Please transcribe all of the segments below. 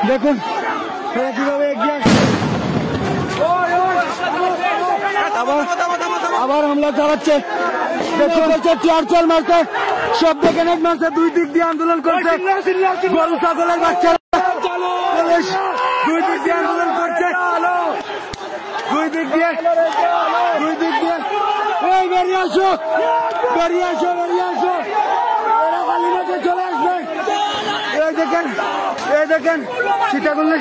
দেখুন কিভাবে এগিয়ে আবার হামলা চালাচ্ছে। দেখুন টিয়ার চাল মারছে, সব দেখে নেট মারছে, দুই দিক দিয়ে আন্দোলন করছে। গরু ছাগলের বাচ্চারা পুলিশ দুই দিক দিয়ে আন্দোলন করছে, দুই দিক দিয়ে এই বেরিয়ে আসো, বেরিয়ে আসো, বেরিয়ে আসো, এরা কালীমাতে চলে আসবে। এই দেখেন সীতাকুণ্ডে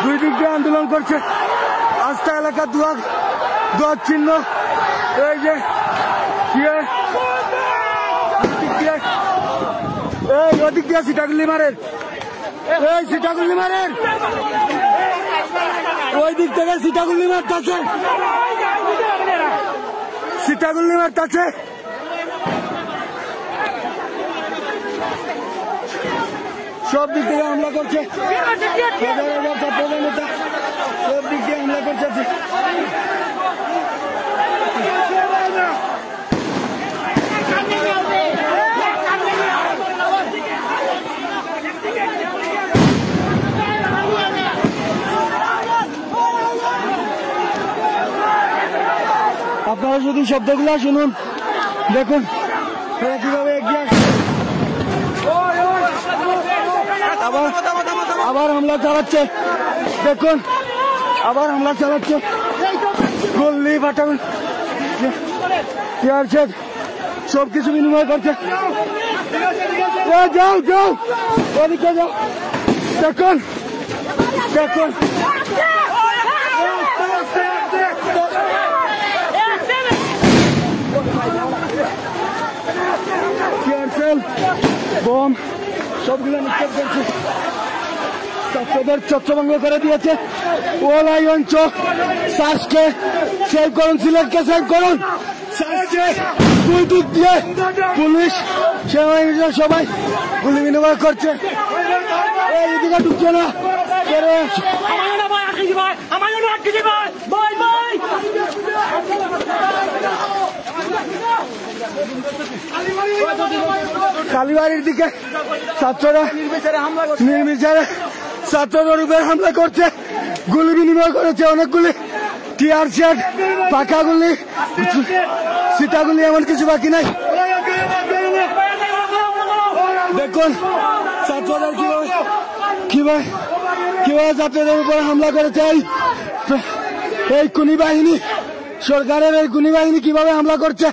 দুই দিক দিয়ে আন্দোলন করছে। আস্থা এলাকা দুয়ার চিহ্ন, এই যে এই ওদিক দিয়ে সীতাকুণ্ডি মারের, এই সীতাকুণ্ডি মারের ওই দিক থেকে সীতাকুণ্ডি মারতেছে, সীতাকুণ্ডি মারতেছে। সব দিক থেকে হামলা করছে, হাজার হাজার ছাত্র জনতা সব দিক দিয়ে হামলা করছে। আপনারা যদি শব্দগুলো শুনুন, দেখুন কিভাবে এগিয়ে আবার হামলা চালাচ্ছে। দেখুন আবার হামলা চালাচ্ছে, গল্লি ফাটা সবকিছু বিনিময় করছে। যাও যাও ওদিকে যাও, দেখুন দেখুন বোম সবগুলো নিক্ষেপ করছে। ছাত্রদের ছত্রভঙ্গ করে দিয়েছে। ওলাই অঞ্চল সার্চকে সেভ করুন, সিলেটকে সেভ করুন। সার্চকে দুই দিক দিয়ে পুলিশ সেনাবাহিনীরা সবাই গুলি বিনিময় করছে। এইদিকে ঢুকছে না, কালীবাড়ির দিকে ছাত্ররা নির্বিচারে ছাত্রদের উপর হামলা করছে, গুলি বিনিময় করেছে অনেকগুলি, টিয়ার শেড, পাকা গুলি, সীতাগুলি, এমন কিছু বাকি নাই। দেখুন ছাত্রদের কিভাবে ছাত্রদের উপর হামলা করেছে। এই খুনি বাহিনী, সরকারের এই খুনি বাহিনী কিভাবে হামলা করছে।